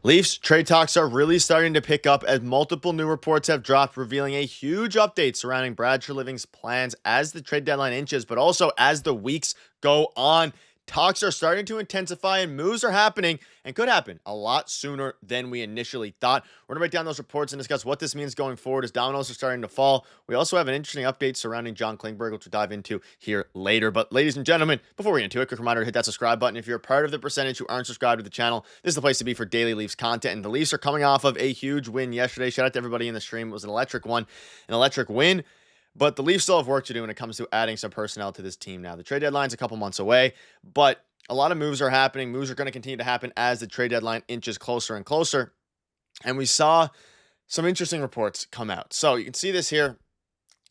Leafs trade talks are really starting to pick up as multiple new reports have dropped, revealing a huge update surrounding Brad Treliving's plans as the trade deadline inches, but also as the weeks go on. Talks are starting to intensify and moves are happening and could happen a lot sooner than we initially thought. We're going to break down those reports and discuss what this means going forward as dominoes are starting to fall. We also have an interesting update surrounding John Klingberg, which we'll dive into here later. But ladies and gentlemen, before we get into it, quick reminder to hit that subscribe button. If you're a part of the percentage who aren't subscribed to the channel, this is the place to be for daily Leafs content. And the Leafs are coming off of a huge win yesterday. Shout out to everybody in the stream. It was an electric one, an electric win. But the Leafs still have work to do when it comes to adding some personnel to this team now. The trade deadline's a couple months away, but a lot of moves are happening. Moves are going to continue to happen as the trade deadline inches closer and closer. And we saw some interesting reports come out. So you can see this here.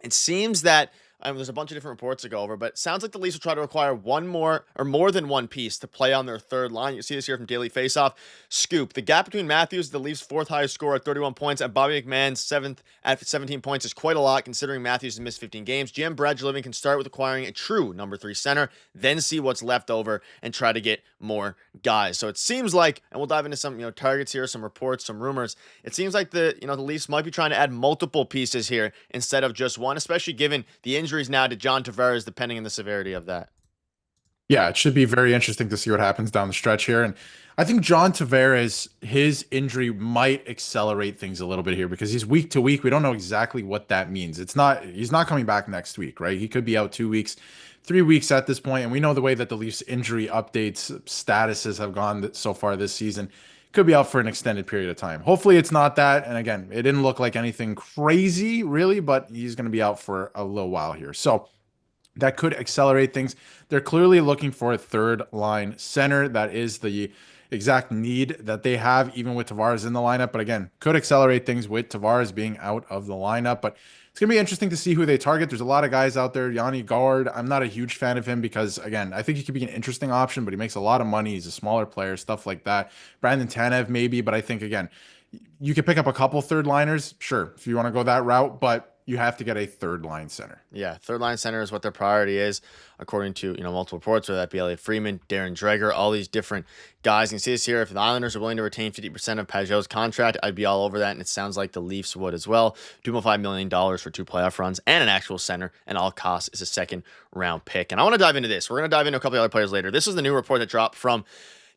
It seems that there's a bunch of different reports to go over, but it sounds like the Leafs will try to acquire one more or more than one piece to play on their third line. You see this here from Daily Faceoff. Scoop. The gap between Matthews, the Leafs' fourth highest scorer at 31 points, and Bobby McMahon's seventh at 17 points is quite a lot considering Matthews has missed 15 games. GM Brad Treliving can start with acquiring a true number 3 center, then see what's left over and try to get more guys. So it seems like, and we'll dive into some targets here, some reports, some rumors. It seems like the Leafs might be trying to add multiple pieces here instead of just one, especially given the injuries now to John Tavares, depending on the severity of that. Yeah, it should be very interesting to see what happens down the stretch here. And I think John Tavares, his injury might accelerate things a little bit here because he's week to week. We don't know exactly what that means. He's not coming back next week, right? He could be out 2 weeks, 3 weeks at this point. And we know the way that the Leafs injury updates statuses have gone so far this season. Could be out for an extended period of time. Hopefully it's not that. And again, it didn't look like anything crazy really, but he's going to be out for a little while here. So that could accelerate things. They're clearly looking for a third line center. That is the exact need that they have, even with Tavares in the lineup. But again, could accelerate things with Tavares being out of the lineup. But it's going to be interesting to see who they target. There's a lot of guys out there. Yanni Gard, I'm not a huge fan of him because, again, I think he could be an interesting option, but he makes a lot of money. He's a smaller player, stuff like that. Brandon Tanev, maybe, but I think, again, you could pick up a couple third liners, sure, if you want to go that route, but you have to get a third line center. Yeah, third line center is what their priority is, according to multiple reports, whether that be Elliot Freeman, Darren Dreger, all these different guys. You can see this here. If the Islanders are willing to retain 50% of Pajot's contract, I'd be all over that, and it sounds like the Leafs would as well. $2.5 million for 2 playoff runs and an actual center, and all costs is a second-round pick. And I want to dive into this. We're going to dive into a couple of other players later. This is the new report that dropped from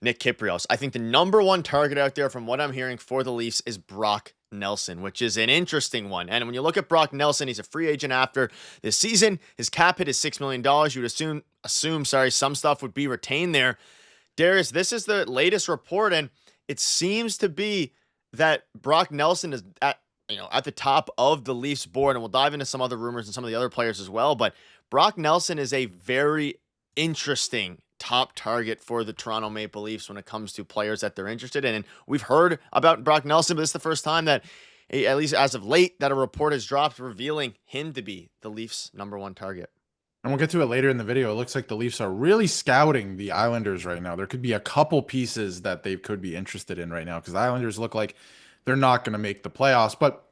Nick Kypreos. I think the number one target out there from what I'm hearing for the Leafs is Brock Nelson, which is an interesting one. And when you look at Brock Nelson, he's a free agent after this season. His cap hit is $6 million. You would assume, some stuff would be retained there. Darius, this is the latest report, and it seems to be that Brock Nelson is at the top of the Leafs board, and we'll dive into some other rumors and some of the other players as well. But Brock Nelson is a very interesting top target for the Toronto Maple Leafs when it comes to players that they're interested in. And we've heard about Brock Nelson, but this is the first time that, at least as of late, that a report has dropped revealing him to be the Leafs' number one target. And we'll get to it later in the video. It looks like the Leafs are really scouting the Islanders right now. There could be a couple pieces that they could be interested in right now because the Islanders look like they're not going to make the playoffs. But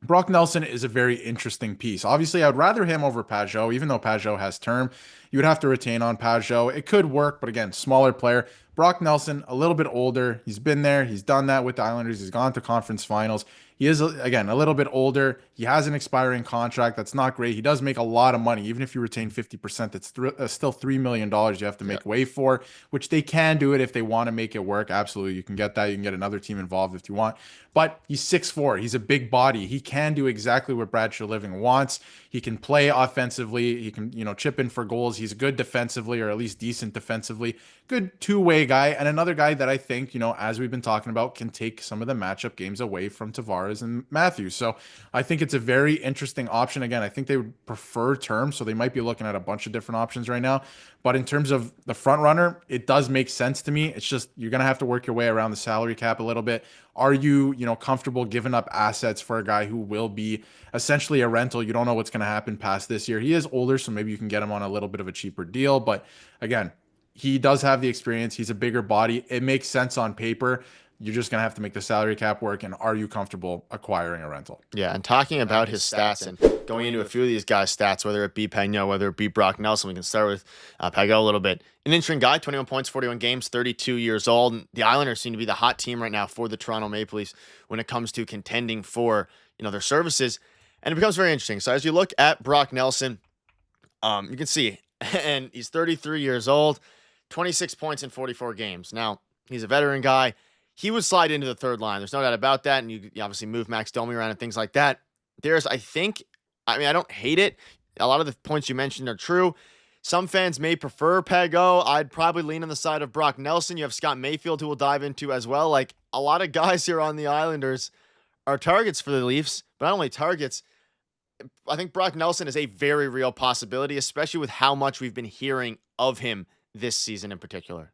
Brock Nelson is a very interesting piece. Obviously, I'd rather him over Pajot, even though Pajot has term. You would have to retain on Pajot. It could work, but again, smaller player. Brock Nelson, a little bit older. He's been there. He's done that with the Islanders. He's gone to conference finals. He is, again, a little bit older. He has an expiring contract. That's not great. He does make a lot of money. Even if you retain 50%, it's still $3 million you have to make way for, which they can do it if they want to make it work. Absolutely. You can get that. You can get another team involved if you want. But he's 6'4". He's a big body. He can do exactly what Brad Treliving wants. He can play offensively. He can, chip in for goals. He's good defensively, or at least decent defensively. Good two-way guy. And another guy that I think, as we've been talking about, can take some of the matchup games away from Tavares and Matthews. So I think it's a very interesting option. Again, I think they would prefer term, so they might be looking at a bunch of different options right now. But in terms of the front runner, it does make sense to me. It's just you're going to have to work your way around the salary cap a little bit. Are you, comfortable giving up assets for a guy who will be essentially a rental? You don't know what's going to happen past this year. He is older, so maybe you can get him on a little bit of a cheaper deal. But again, he does have the experience. He's a bigger body. It makes sense on paper. You're just going to have to make the salary cap work. And are you comfortable acquiring a rental? Yeah, and talking about his stats and going into a few of these guys' stats, whether it be Pagno, whether it be Brock Nelson, we can start with Pago a little bit. An interesting guy, 21 points, 41 games, 32 years old. And the Islanders seem to be the hot team right now for the Toronto Maple Leafs when it comes to contending for their services. And it becomes very interesting. So as you look at Brock Nelson, you can see, and he's 33 years old, 26 points in 44 games. Now, he's a veteran guy. He would slide into the third line. There's no doubt about that. And you obviously move Max Domi around and things like that. I don't hate it. A lot of the points you mentioned are true. Some fans may prefer Pago. I'd probably lean on the side of Brock Nelson. You have Scott Mayfield, who we'll dive into as well. Like, a lot of guys here on the Islanders are targets for the Leafs, but not only targets. I think Brock Nelson is a very real possibility, especially with how much we've been hearing of him this season in particular.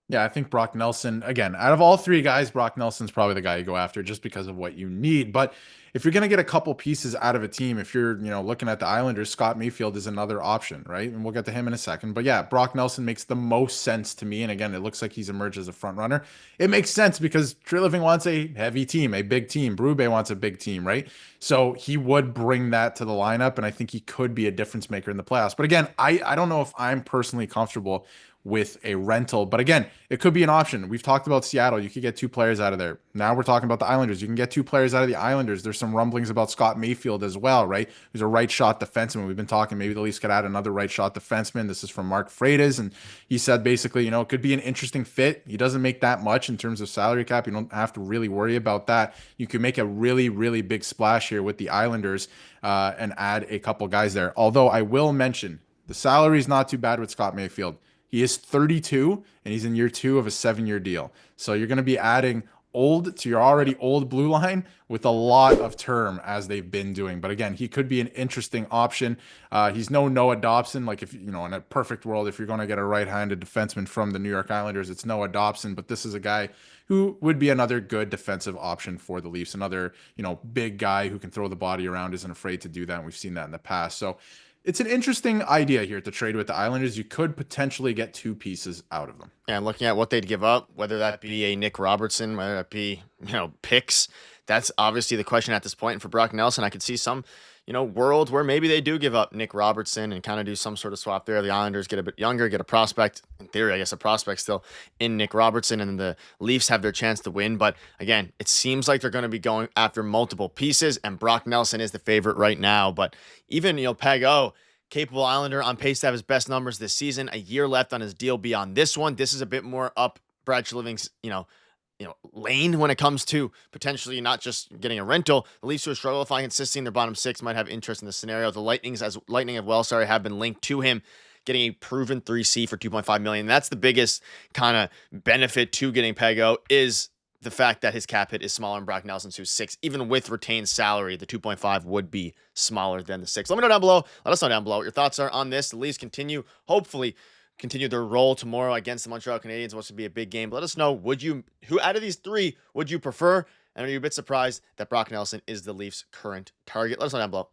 Yeah, I think Brock Nelson, again, out of all three guys, Brock Nelson's probably the guy you go after just because of what you need. But if you're going to get a couple pieces out of a team, if you're, looking at the Islanders, Scott Mayfield is another option, right? And we'll get to him in a second. But yeah, Brock Nelson makes the most sense to me. And again, it looks like he's emerged as a front runner. It makes sense because Treliving wants a heavy team, a big team. Berube wants a big team, right? So he would bring that to the lineup. And I think he could be a difference maker in the playoffs. But again, I don't know if I'm personally comfortable with a rental. But again, it could be an option. We've talked about Seattle. You could get two players out of there. Now we're talking about the Islanders. You can get two players out of the Islanders. There's some rumblings about Scott Mayfield as well, right? Who's a right shot defenseman. We've been talking maybe the Leafs could add another right shot defenseman. This is from Mark Freitas. And he said basically, it could be an interesting fit. He doesn't make that much in terms of salary cap. You don't have to really worry about that. You can make a really, really big splash here with the Islanders and add a couple guys there. Although I will mention the salary is not too bad with Scott Mayfield. He is 32 and he's in year 2 of a 7-year deal. So you're going to be adding old to your already old blue line with a lot of term as they've been doing. But again, he could be an interesting option. He's no Noah Dobson. Like if, in a perfect world, if you're going to get a right-handed defenseman from the New York Islanders, it's Noah Dobson. But this is a guy who would be another good defensive option for the Leafs. Another, big guy who can throw the body around, isn't afraid to do that. And we've seen that in the past. So it's an interesting idea here to trade with the Islanders. You could potentially get two pieces out of them. And looking at what they'd give up, whether that be a Nick Robertson, whether that be, picks, that's obviously the question at this point. And for Brock Nelson, I could see some, world where maybe they do give up Nick Robertson and kind of do some sort of swap there. The Islanders get a bit younger, get a prospect, in theory, I guess a prospect still in Nick Robertson, and the Leafs have their chance to win. But again, it seems like they're going to be going after multiple pieces, and Brock Nelson is the favorite right now. But even, Pago, capable Islander on pace to have his best numbers this season, a year left on his deal beyond this one. This is a bit more up Brad Treliving's, lane when it comes to potentially not just getting a rental. The Leafs who struggle to find consistency in their bottom six might have interest in the scenario. The Lightning have been linked to him getting a proven 3C for $2.5 million. That's the biggest kind of benefit to getting Pago is the fact that his cap hit is smaller than Brock Nelson's, who's 6. Even with retained salary, the 2.5 would be smaller than the 6. Let me know down below. Let us know down below what your thoughts are on this. The Leafs hopefully continue their role tomorrow against the Montreal Canadiens, which would be a big game. But let us know, who out of these three would you prefer? And are you a bit surprised that Brock Nelson is the Leafs' current target? Let us know down below.